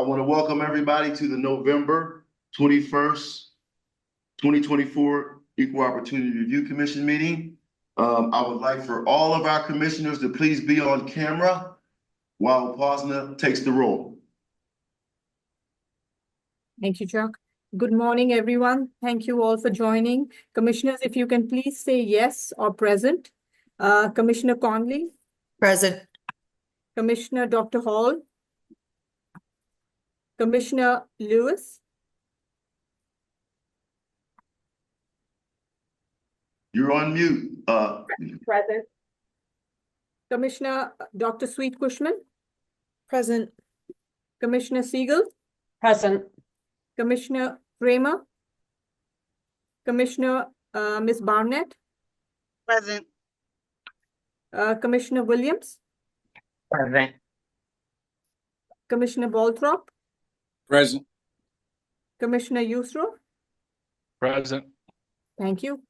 I want to welcome everybody to the November 21st, 2024 Equal Opportunity Review Commission meeting. I would like for all of our commissioners to please be on camera while Posna takes the roll. Thank you, Chuck. Good morning, everyone. Thank you all for joining. Commissioners, if you can please say yes or present. Commissioner Conley. Present. Commissioner Dr. Hall. Commissioner Lewis. You're on mute. Present. Commissioner Dr. Sweet Cushman. Present. Commissioner Siegel. Present. Commissioner Kramer. Commissioner Ms. Barnett. Present. Commissioner Williams. Present. Commissioner Balthrop. Present. Commissioner Yusro. Present. Thank you.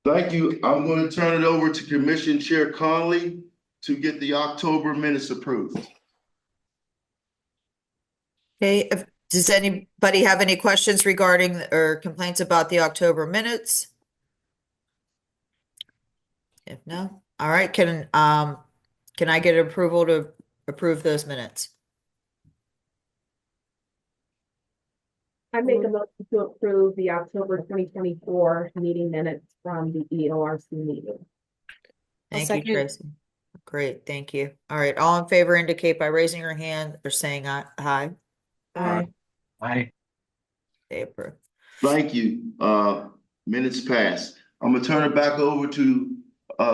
Thank you. I'm going to turn it over to Commission Chair Conley to get the October minutes approved. Okay, does anybody have any questions regarding or complaints about the October minutes? If no, all right, can I get approval to approve those minutes? I make a motion to approve the October 2024 meeting minutes from the EORC meeting. Thank you, Tracy. Great, thank you. All right, all in favor indicate by raising your hand or saying aye. Aye. Aye. They approve. Thank you. Minutes passed. I'm going to turn it back over to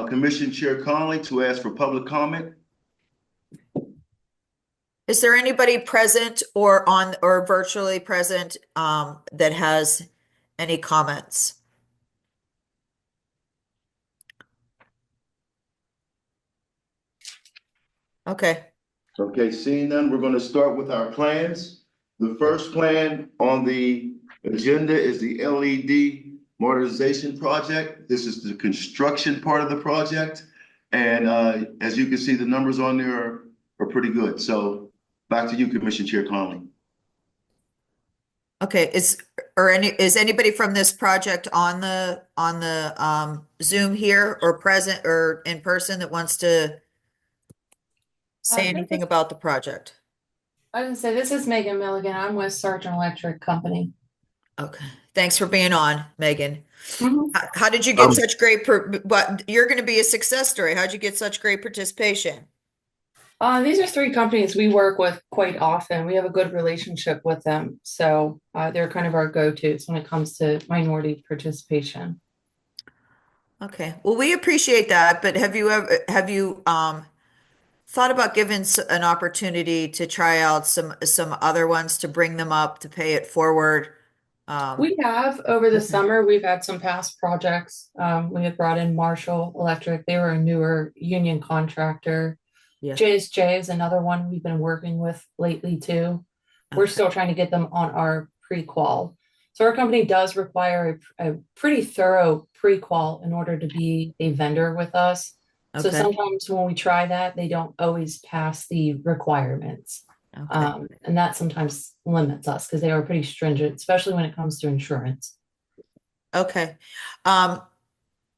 Commission Chair Conley to ask for public comment. Is there anybody present or virtually present that has any comments? Okay. Okay, seeing none, we're going to start with our plans. The first plan on the agenda is the LED modernization project. This is the construction part of the project. And as you can see, the numbers on there are pretty good. So back to you, Commission Chair Conley. Okay, is anybody from this project on the Zoom here or present or in person that wants to say anything about the project? I was gonna say, this is Megan Milligan. I'm with Sargent Electric Company. Okay, thanks for being on, Megan. Mhm. How did you get such great, but you're going to be a success story. How'd you get such great participation? These are three companies we work with quite often. We have a good relationship with them. So they're kind of our go-tos when it comes to minority participation. Okay, well, we appreciate that, but have you thought about giving an opportunity to try out some other ones to bring them up to pay it forward? We have over the Okay. summer, we've had some past projects. We had brought in Marshall Electric. They were a newer union contractor. Yeah. J is another one we've been working with lately too. We're Okay. still trying to get them on our pre-qual. So our company does require a pretty thorough pre-qual in order to be a vendor with us. So Okay. sometimes when we try that, they don't always pass the requirements. Okay. And that sometimes limits us because they are pretty stringent, especially when it comes to insurance. Okay.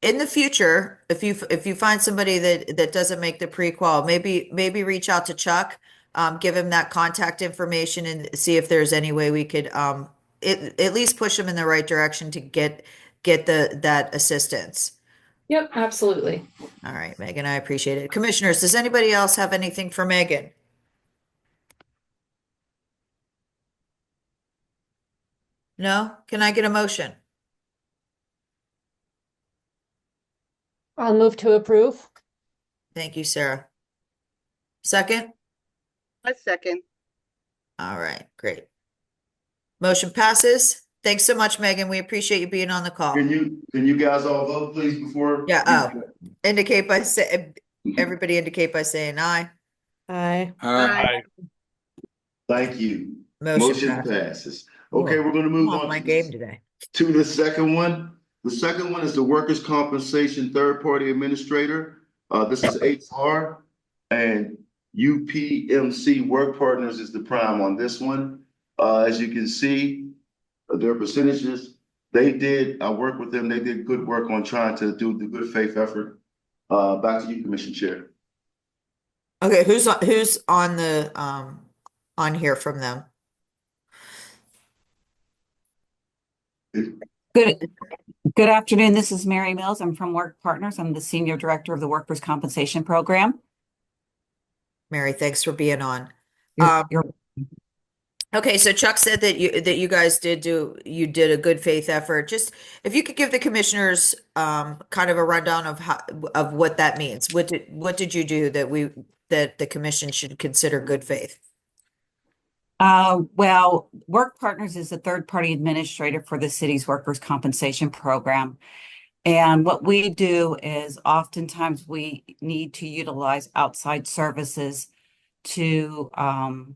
In the future, if you find somebody that doesn't make the pre-qual, maybe reach out to Chuck, give him that contact information and see if there's any way we could at least push him in the right direction to get that assistance. Yep, absolutely. All right, Megan, I appreciate it. Commissioners, does anybody else have anything for Megan? No? Can I get a motion? I'll move to approve. Thank you, Sarah. Second? A second. All right, great. Motion passes. Thanks so much, Megan. We appreciate you being on the call. Can you guys all vote, please, before? Yeah, everybody indicate by saying aye. Aye. Aye. Thank you. Motion Motion passes. Okay, we're going to I'm move off on my game today. to the second one. The second one is the workers' compensation third-party administrator. This is HR, and UPMC Work Partners is the prime on this one. As you can see, their percentages, I worked with them, they did good work on trying to do the good faith effort. Back to you, Commission Chair. Okay, who's on the on here from them? Good, good afternoon. This is Mary Mills. I'm from Work Partners. I'm the Senior Director of the Workers' Compensation Program. Mary, thanks for being on. You're- Okay, so Chuck said that you guys did a good faith effort. Just if you could give the commissioners kind of a rundown of what that means. What did you do that the commission should consider good faith? well, Work Partners is a third-party administrator for the city's workers' compensation program. And what we do is oftentimes we need to utilize outside services to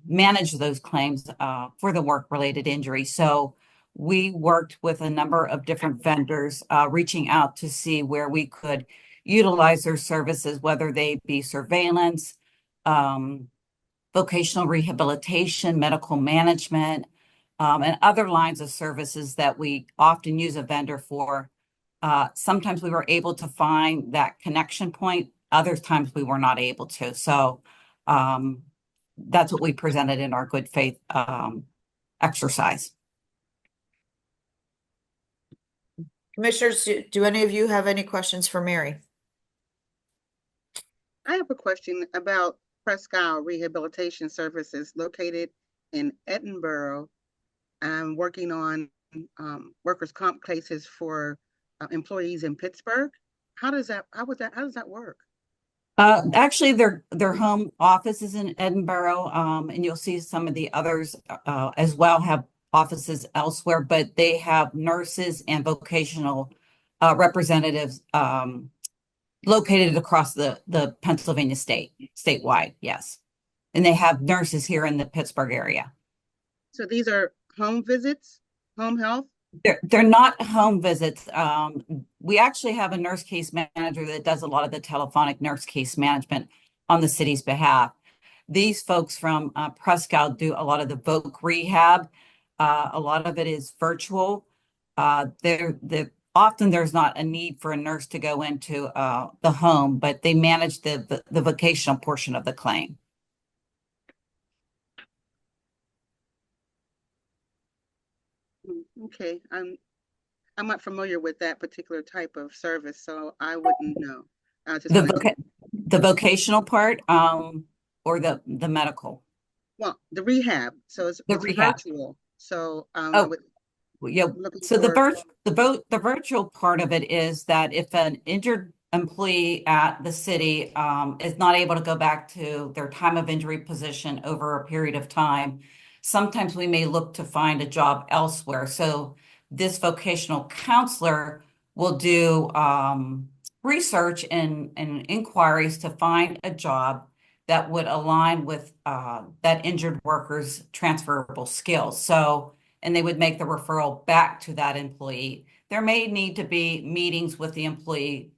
manage those claims for the work-related injury. So we worked with a number of different vendors, reaching out to see where we could utilize their services, whether they be surveillance, vocational rehabilitation, medical management, and other lines of services that we often use a vendor for. Sometimes we were able to find that connection point. Other times we were not able to. So that's what we presented in our good faith exercise. Commissioners, do any of you have any questions for Mary? I have a question about Presque Rehabilitation Services located in Edinburgh. I'm working on workers' comp cases for employees in Pittsburgh. How does that work? Actually, their home office is in Edinburgh, and you'll see some of the others as well have offices elsewhere, but they have nurses and vocational representatives located across the Pennsylvania statewide, yes. And they have nurses here in the Pittsburgh area. So these are home visits, home health? They're not home visits. We actually have a nurse case manager that does a lot of the telephonic nurse case management on the city's behalf. These folks from Presque do a lot of the voc rehab. A lot of it is virtual. Often there's not a need for a nurse to go into the home, but they manage the vocational portion of the claim. Okay, I'm not familiar with that particular type of service, so I wouldn't know. I just The vocational part, or the medical? well, the rehab. So it's rehab. virtual. So I Oh. would Yeah, looking so the for- virtual part of it is that if an injured employee at the city is not able to go back to their time of injury position over a period of time, sometimes we may look to find a job elsewhere. So this vocational counselor will do research and inquiries to find a job that would align with that injured worker's transferable skills. So and they would make the referral back to that employee. There may need to be meetings with the employee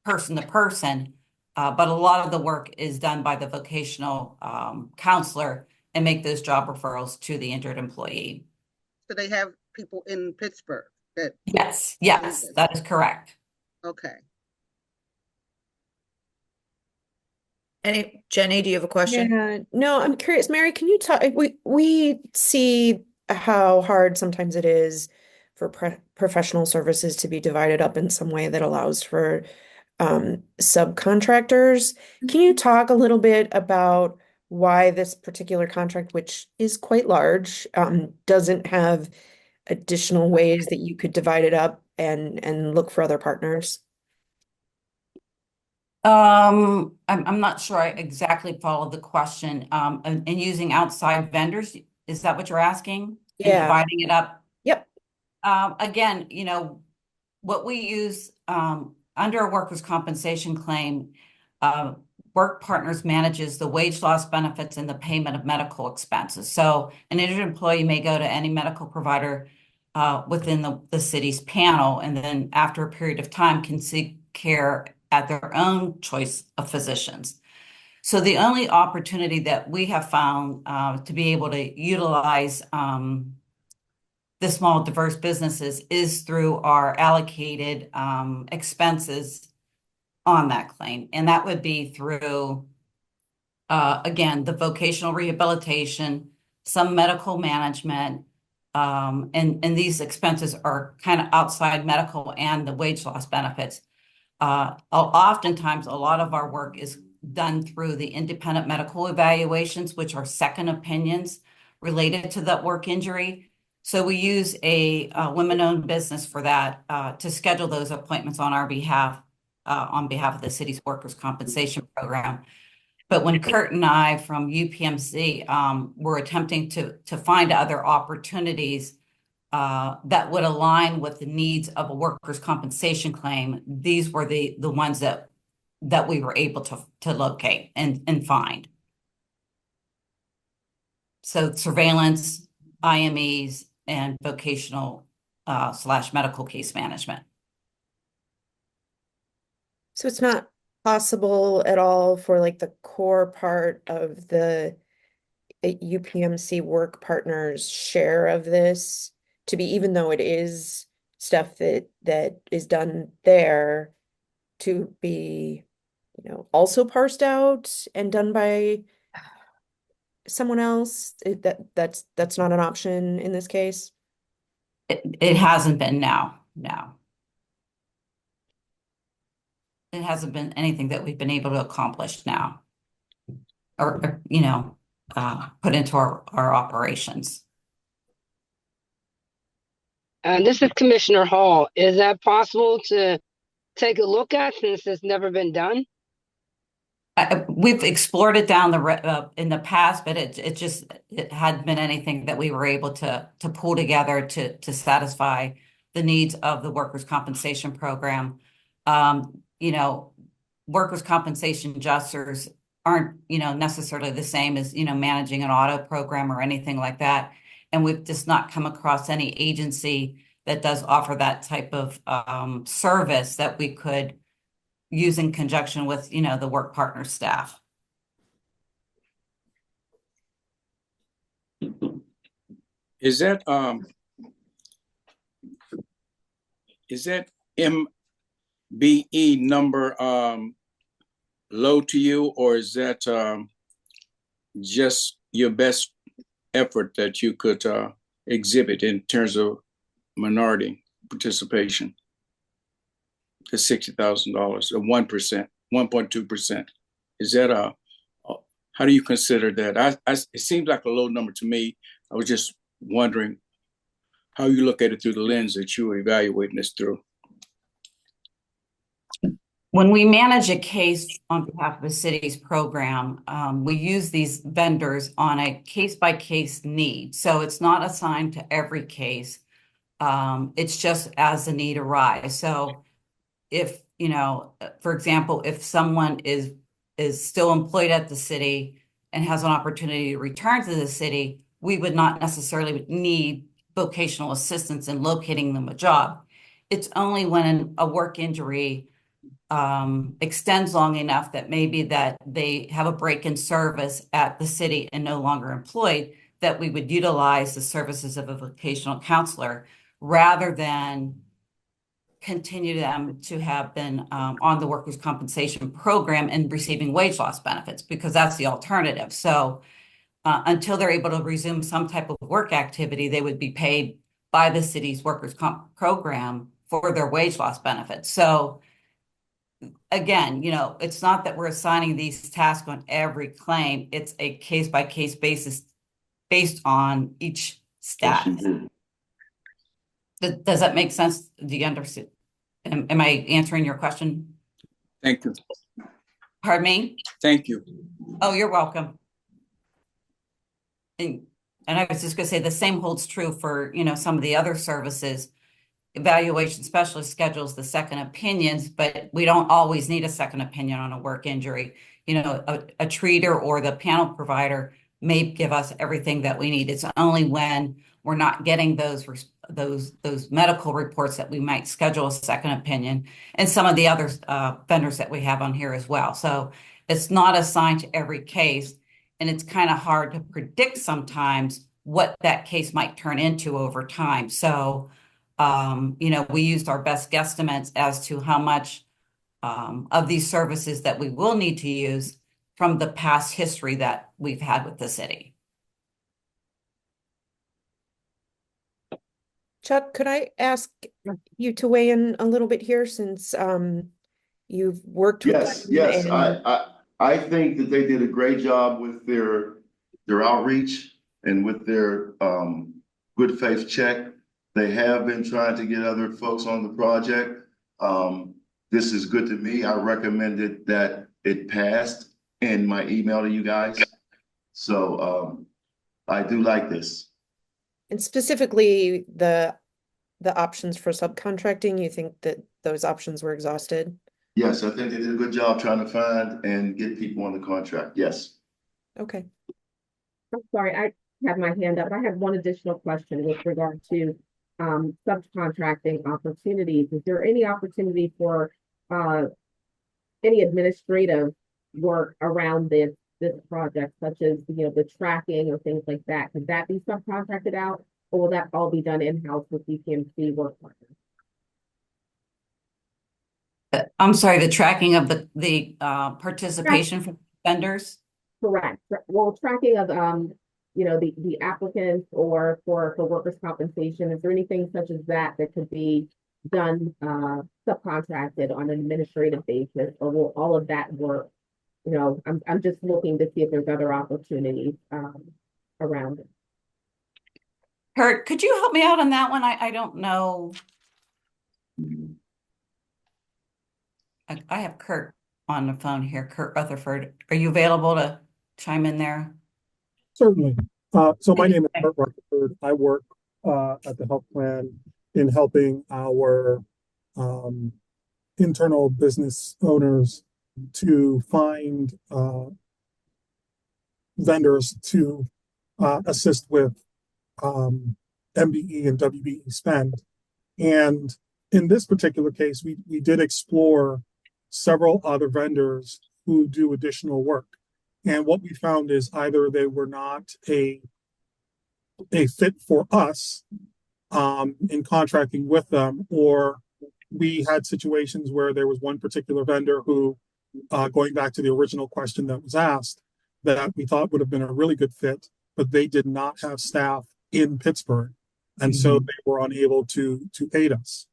person to person, but a lot of the work is done by the vocational counselor and make those job referrals to the injured employee. So they have people in Pittsburgh that. Yes, that is correct. Okay. Jenny, do you have a question? Yeah, no, I'm curious. Mary, can you talk? We see how hard sometimes it is for professional services to be divided up in some way that allows for subcontractors. Can you talk a little bit about why this particular contract, which is quite large, doesn't have additional ways that you could divide it up and look for other partners? I'm not sure I exactly followed the question. And using outside vendors, is that what you're asking? And Yeah. dividing it up? Yep. Again, what we use under a workers' compensation claim, Work Partners manages the wage loss benefits and the payment of medical expenses. So an injured employee may go to any medical provider within the city's panel, and then after a period of time can seek care at their own choice of physicians. So the only opportunity that we have found to be able to utilize the small diverse businesses is through our allocated expenses on that claim. And that would be through, again, the vocational rehabilitation, some medical management, and these expenses are kind of outside medical and the wage loss benefits. Oftentimes, a lot of our work is done through the independent medical evaluations, which are second opinions related to that work injury. So we use a women-owned business for that to schedule those appointments on our behalf, on behalf of the city's workers' compensation program. But when Kurt and I from UPMC were attempting to find other opportunities that would align with the needs of a workers' compensation claim, these were the ones that we were able to locate and find. So surveillance, IMEs, and vocational / medical case management. So it's not possible at all for like the core part of the UPMC work partners share of this to be, even though it is stuff that is done there, to be, you know, also parsed out and done by someone else? That's not an option in this case? It hasn't been now, no. It hasn't been anything that we've been able to accomplish now or you know, put into our operations. This is Commissioner Hall. Is that possible to take a look at since it's never been done? We've explored it down in the past, but it hadn't been anything that we were able to pull together to satisfy the needs of the workers' compensation program. You know, workers' compensation adjusters aren't, you know, necessarily the same as, you know, managing an auto program or anything like that. And we've just not come across any agency that does offer that type of service that we could use in conjunction with, you know, the work partner staff. Is that MBE number low to you, or is that just your best effort that you could exhibit in terms of minority participation? The $60,000 or 1%, 1.2%. Is that how do you consider that? It seems like a low number to me. I was just wondering how you look at it through the lens that you were evaluating this through. When we manage a case on behalf of the city's program, we use these vendors on a case-by-case need. So it's not assigned to every case. It's just as the need arises. So if, you know, for example, if someone is still employed at the city and has an opportunity to return to the city, we would not necessarily need vocational assistance in locating them a job. It's only when a work injury extends long enough that maybe that they have a break in service at the city and no longer employed, that we would utilize the services of a vocational counselor rather than continue them to have been on the workers' compensation program and receiving wage loss benefits, because that's the alternative. So until they're able to resume some type of work activity, they would be paid by the city's workers' comp program for their wage loss benefits. So again, you know, it's not that we're assigning these tasks on every claim. It's a case-by-case basis based on each status. Does that make sense? Do you understand? Am I answering your question? Thank you. Pardon me? Thank you. Oh, you're welcome. And I was just going to say the same holds true for, you know, some of the other services. Evaluation specialist schedules the second opinions, but we don't always need a second opinion on a work injury. You know, a treater or the panel provider may give us everything that we need. It's only when we're not getting those medical reports that we might schedule a second opinion, and some of the other vendors that we have on here as well. So It's not assigned to every case, and it's kind of hard to predict sometimes what that case might turn into over time. So, we used our best guesstimates as to how much of these services that we will need to use from the past history that we've had with the city. Chuck, could I ask you to weigh in a little bit here since you've worked with Yes, them yes, and I think that they did a great job with their outreach and with their good faith check. They have been trying to get other folks on the project. This is good to me. I recommended that it passed in my email to you guys. So I do like this. and specifically the options for subcontracting, you think that those options were exhausted? Yes, I think they did a good job trying to find and get people on the contract. Yes. Okay. I'm sorry, I had my hand up. I had one additional question with regard to subcontracting opportunities. Is there any opportunity for any administrative work around this project, such as the tracking or things like that? Could that be subcontracted out, or will that all be done in-house with UPMC work partners? I'm sorry, the tracking of the participation from vendors? Correct. Well, tracking of the applicants or for workers' compensation, is there anything such as that could be done subcontracted on an administrative basis, or will all of that work? I'm just looking to see if there's other opportunities around it. Kurt, could you help me out on that one? I don't know. I have Kurt on the phone here. Kurt Rutherford, are you available to chime in there? Certainly. So my name is Kurt Rutherford. I work at the health plan in helping our internal business owners to find vendors to assist with MBE and WBE spend. And in this particular case, we did explore several other vendors who do additional work. And what we found is either they were not a fit for us in contracting with them, or we had situations where there was one particular vendor who, going back to the original question that was asked, that we thought would have been a really good fit, but they did not have staff in Pittsburgh. And so they were unable to aid us.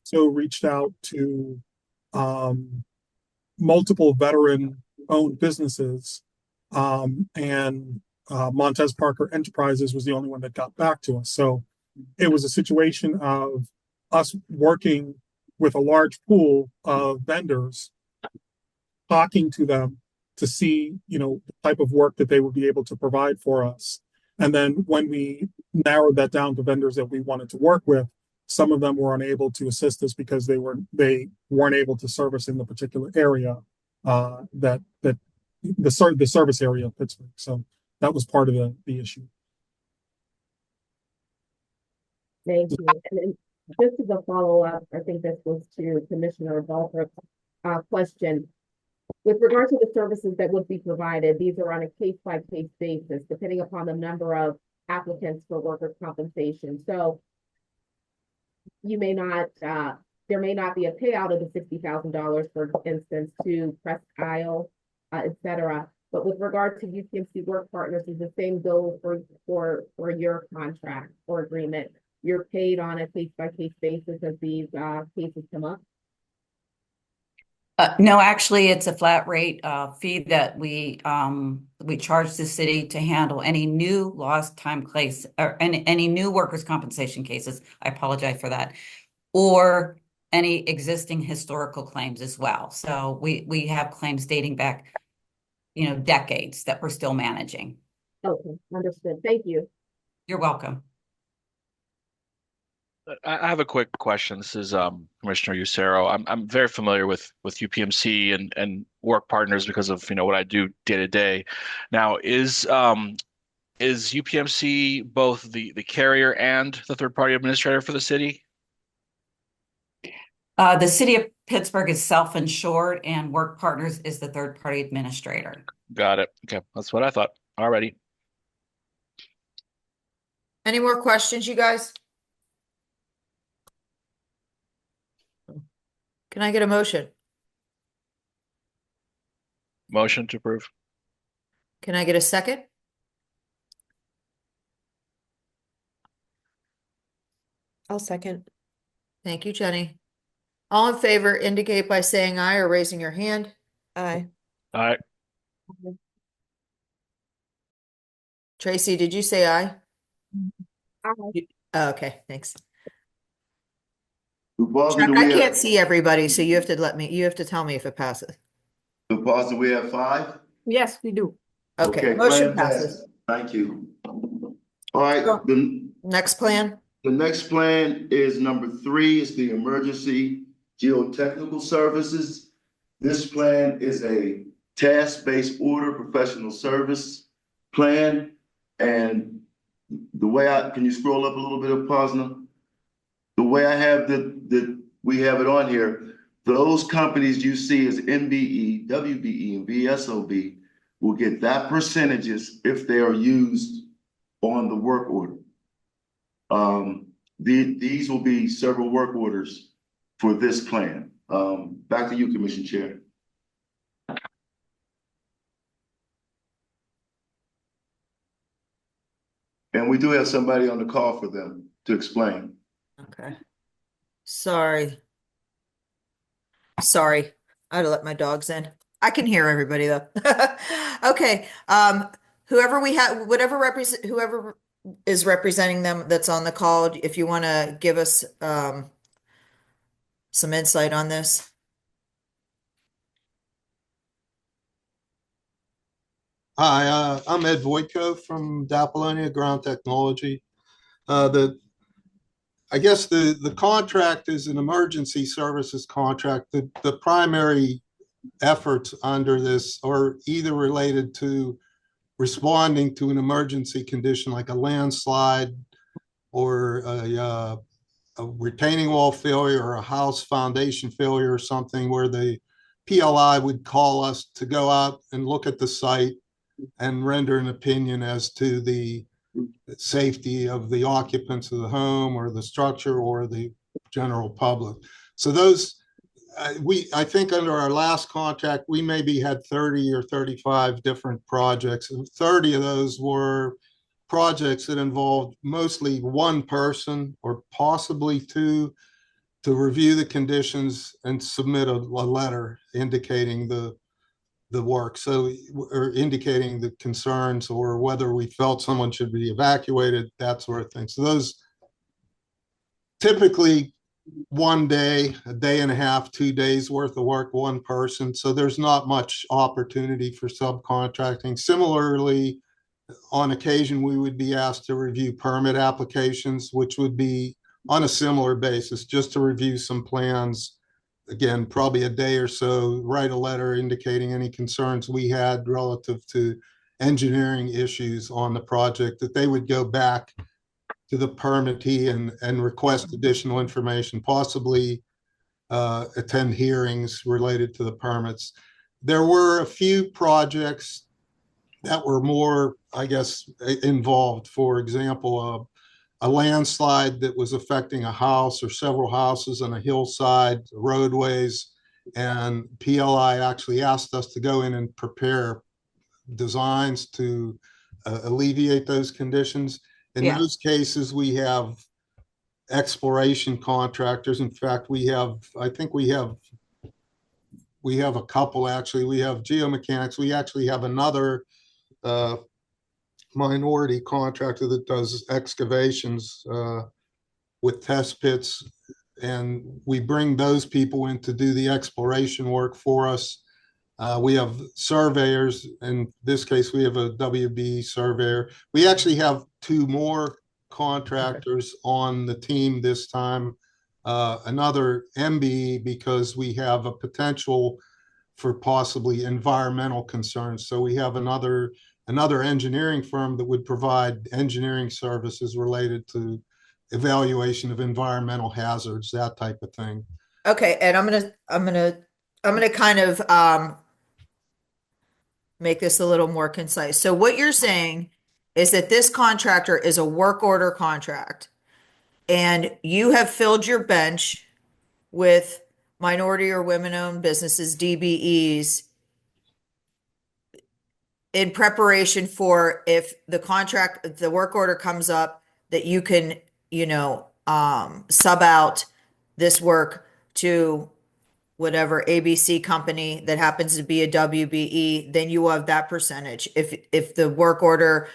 So reached out to multiple veteran-owned businesses, and Montez Parker Enterprises was the only one that got back to us. So it was a situation of us working with a large pool of vendors, talking to them to see, the type of work that they would be able to provide for us. And then when we narrowed that down to vendors that we wanted to work with, some of them were unable to assist us because they weren't able to service in the particular area that the service area of Pittsburgh. So that was part of the issue. Thank you. And then just as a follow-up, I think this was to Commissioner Balthrop's question. With regard to the services that would be provided, these are on a case-by-case basis, depending upon the number of applicants for workers' compensation. So you may not, there may not be a payout of the $60,000, for instance, to Presque Isle, et cetera. But with regard to UPMC work partners, is the same goal for your contract or agreement. You're paid on a case-by-case basis as these cases come up? No, actually, it's a flat rate fee that we charge the city to handle any new lost time case or any new workers' compensation cases. I apologize for that, or any existing historical claims as well. So we have claims dating back, decades that we're still managing. Okay, understood. Thank you. You're welcome. I have a quick question. This is Commissioner Usero. I'm very familiar with UPMC and work partners because of what I do day to day. Now, is UPMC both the carrier and the third party administrator for the city? The city of Pittsburgh is self-insured and Work Partners is the third-party administrator. Got it. Okay, that's what I thought. Alrighty. Any more questions, you guys? Can I get a motion? Motion to approve. Can I get a second? I'll second. Thank you, Jenny. All in favor indicate by saying aye or raising your hand. Aye. All right. Tracy, did you say aye? Aye. Oh, okay, thanks. Lupaza, Chuck, do I we can't have, see everybody, so you have to tell me if it passes. Lupaza, we have 5? Yes, we do. Okay, Plan motion passes. Thank you. All right, Go. the Next plan? next plan is number 3, is the Emergency Geotechnical Services. This plan is a task-based order professional service plan. And the way can you scroll up a little bit, Posna? The way I have we have it on here, those companies you see as NBE, WBE, and VSOB will get that percentages if they are used on the work order. These will be several work orders for this plan. Back to you, Commission Chair. And we do have somebody on the call for them to explain. Okay. Sorry. I had to let my dogs in. I can hear everybody though. Okay. Whoever whoever is representing them that's on the call, if you want to give us some insight on this. Hi, I'm Ed Voitko from Apollonia Ground Technology. I guess the contract is an emergency services contract. The primary efforts under this are either related to responding to an emergency condition like a landslide or a retaining wall failure or a house foundation failure or something where the PLI would call us to go out and look at the site and render an opinion as to the safety of the occupants of the home or the structure or the general public. So those, I think under our last contract, we maybe had 30 or 35 different projects. And 30 of those were projects that involved mostly one person or possibly two to review the conditions and submit a letter indicating the work. So, or indicating the concerns or whether we felt someone should be evacuated, that sort of thing. So those typically 1 day, a day and a half, 2 days worth of work, one person. So there's not much opportunity for subcontracting. Similarly, on occasion, we would be asked to review permit applications, which would be on a similar basis, just to review some plans. Again, probably a day or so, write a letter indicating any concerns we had relative to engineering issues on the project, that they would go back to the permittee and request additional information, possibly attend hearings related to the permits. There were a few projects that were more, I guess, involved. For example, a landslide that was affecting a house or several houses on a hillside, roadways, and PLI actually asked us to go in and prepare designs to alleviate those conditions. In those cases, we have exploration contractors. In fact, I think we have a couple actually. We have geomechanics. We actually have another minority contractor that does excavations with test pits, and we bring those people in to do the exploration work for us. We have surveyors. In this case, we have a WB surveyor. We actually have 2 more contractors on the team this time, another MBE, because we have a potential for possibly environmental concerns. So we have another engineering firm that would provide engineering services related to evaluation of environmental hazards, that type of thing. Okay, and I'm gonna kind of make this a little more concise. So what you're saying is that this contractor is a work order contract, and you have filled your bench with minority or women-owned businesses, DBEs, in preparation for if the work order comes up, that you can, sub out this work to whatever ABC company that happens to be a WBE, then you have that percentage. If the work order,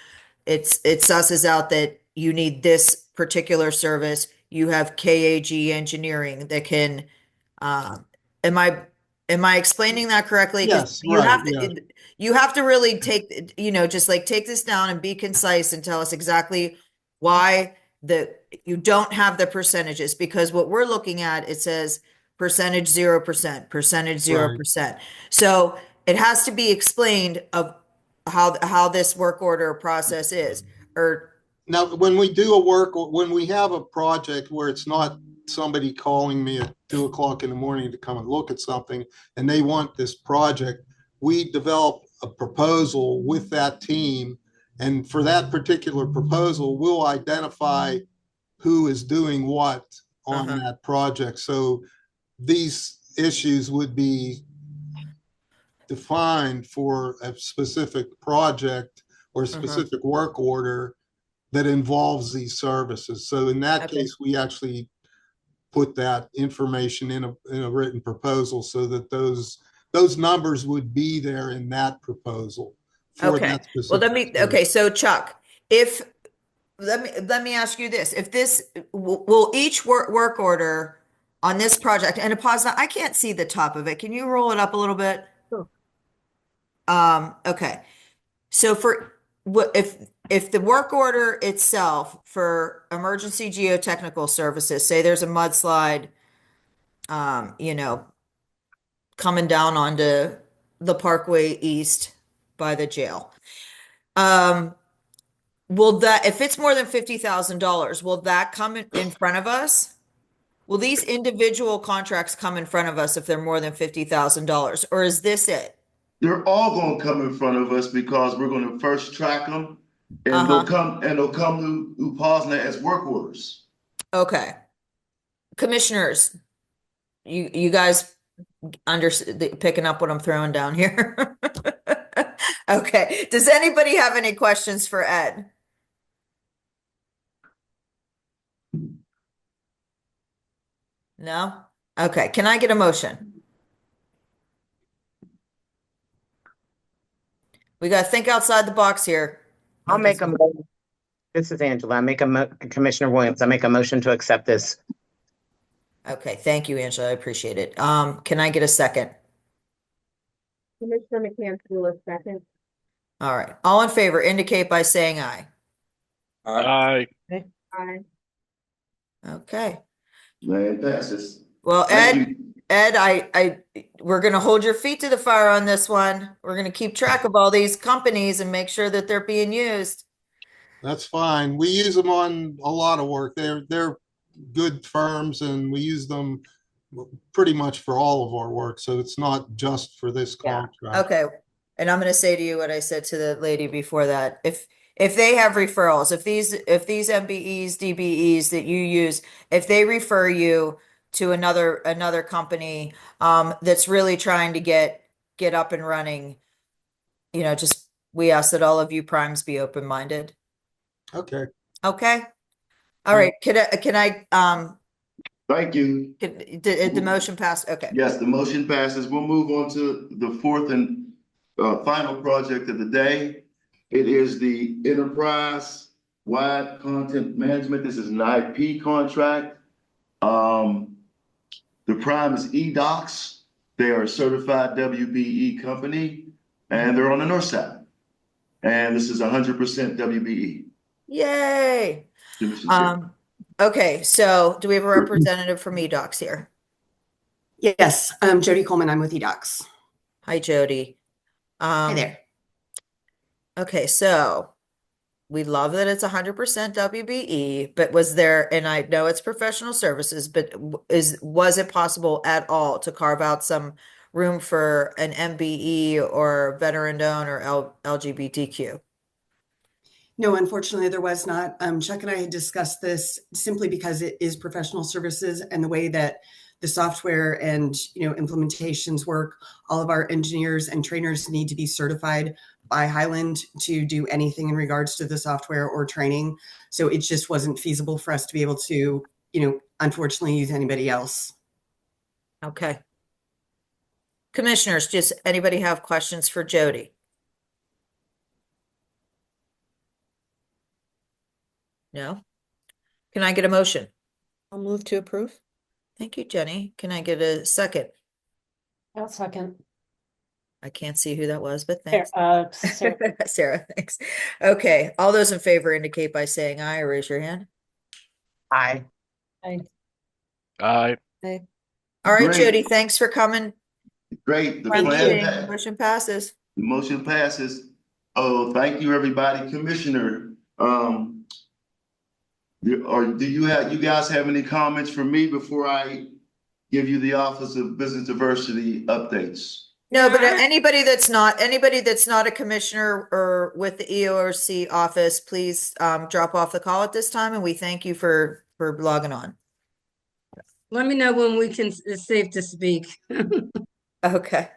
it susses out that you need this particular service, you have KAG Engineering that can, am I explaining that correctly? 'Cause Yes, right, yeah. you have to really take, just like take this down and be concise and tell us exactly why you don't have the percentages, because what we're looking at, it says percentage 0%, percentage 0%. So it has to be explained of how this work order process is, or Now, when we have a project where it's not somebody calling me at 2 o'clock in the morning to come and look at something, and they want this project, we develop a proposal with that team. And for that particular proposal, we'll identify who is doing what on that project. So these issues would be defined for a specific project or a specific work order that involves these services. So in that case, we actually put that information in a written proposal so that those numbers would be there in that proposal for that specific. Well, okay, so Chuck, let me ask you this. If this will each work order on this project, and Apasna, I can't see the top of it. Can you roll it up a little bit? Sure. Okay. So if the work order itself for emergency geotechnical services, say there's a mudslide, coming down onto the Parkway East by the jail. If it's more than $50,000, will that come in front of us? Will these individual contracts come in front of us if they're more than $50,000, or is this it? They're all gonna come in front of us because we're gonna first track them, and they'll come to Upasna as work orders. Okay. Commissioners, you guys picking up what I'm throwing down here? Okay. Does anybody have any questions for Ed? No? Okay. Can I get a motion? We got to think outside the box here. This is Angela. Commissioner Williams, I make a motion to accept this. Okay. Thank you, Angela. I appreciate it. Can I get a second? Commissioner McCann, second. All right. All in favor indicate by saying aye. Aye. Aye. Okay. Man, passes. Well, Thank Ed, we're going to hold your feet to the fire on this one. We're going to keep track of all these companies and make sure that they're being used. That's fine. We use them on a lot of work. They're good firms, and we use them pretty much for all of our work. So it's not just for this contract. Okay. And I'm going to say to you what I said to the lady before that. If they have referrals, if these MBEs, DBEs that you use, if they refer you to another company that's really trying to get up and running, just we ask that all of you primes be open-minded. Okay. Okay. All right. Can I Thank you. Did the motion pass? Okay. Yes, the motion passes. We'll move on to the fourth and final project of the day. It is the enterprise-wide content management. This is an IP contract. The prime is eDocs. They are a certified WBE company, and they're on the north side. And this is 100% WBE. Yay. Okay, so do we have a representative from eDocs here? Yes, I'm Jody Coleman. I'm with eDocs. Hi, Jody. Hi there. Okay, so we love that it's 100% WBE, but was there, and I know it's professional services, but was it possible at all to carve out some room for an MBE or veteran owned or LGBTQ? No, unfortunately, there was not. Chuck and I had discussed this simply because it is professional services and the way that the software and implementations work. All of our engineers and trainers need to be certified by Highland to do anything in regards to the software or training. So it just wasn't feasible for us to be able to, unfortunately, use anybody else. Okay. Commissioners, just anybody have questions for Jody? No? Can I get a motion? I'll move to approve. Thank you, Jenny. Can I get a second? I'll second. I can't see who that was, but thanks. Sarah. Sarah, thanks. Okay, all those in favor indicate by saying aye or raise your hand. Aye. Aye. Okay. All right, Great. Jody, thanks for coming. Great. The Fun plan, meeting. Motion passes. the motion passes. Oh, thank you, everybody. Commissioner, do you guys have any comments for me before I give you the Office of Business Diversity updates? No, but anybody that's not a commissioner or with the EORC office, please drop off the call at this time, and we thank you for logging on. Let me know when it's safe to speak. Okay.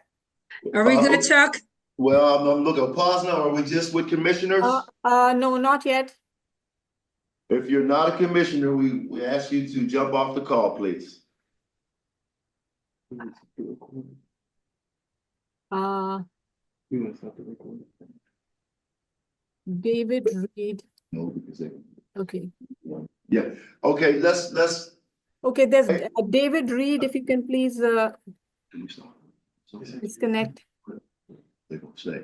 Are we good, Chuck? Well, I'm looking, pause now. Are we just with commissioners? No, not yet. If you're not a commissioner, we ask you to jump off the call, please. David Reed. No, because Okay. yeah. Okay, let's. Okay, there's David Reed, if you can please disconnect. They're gonna say,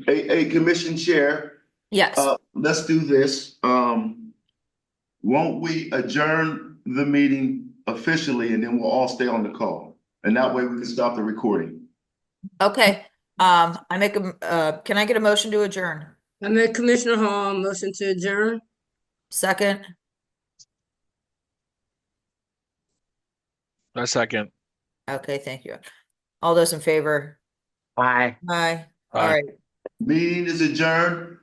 hey, Commission Chair. Yes. Let's do this. Won't we adjourn the meeting officially and then we'll all stay on the call? And that way we can stop the recording. Okay. Can I get a motion to adjourn? I make Commissioner Hall motion to adjourn. Second. A second. Okay, thank you. All those in favor? Aye. Aye. All Aye. right. Meeting is adjourned.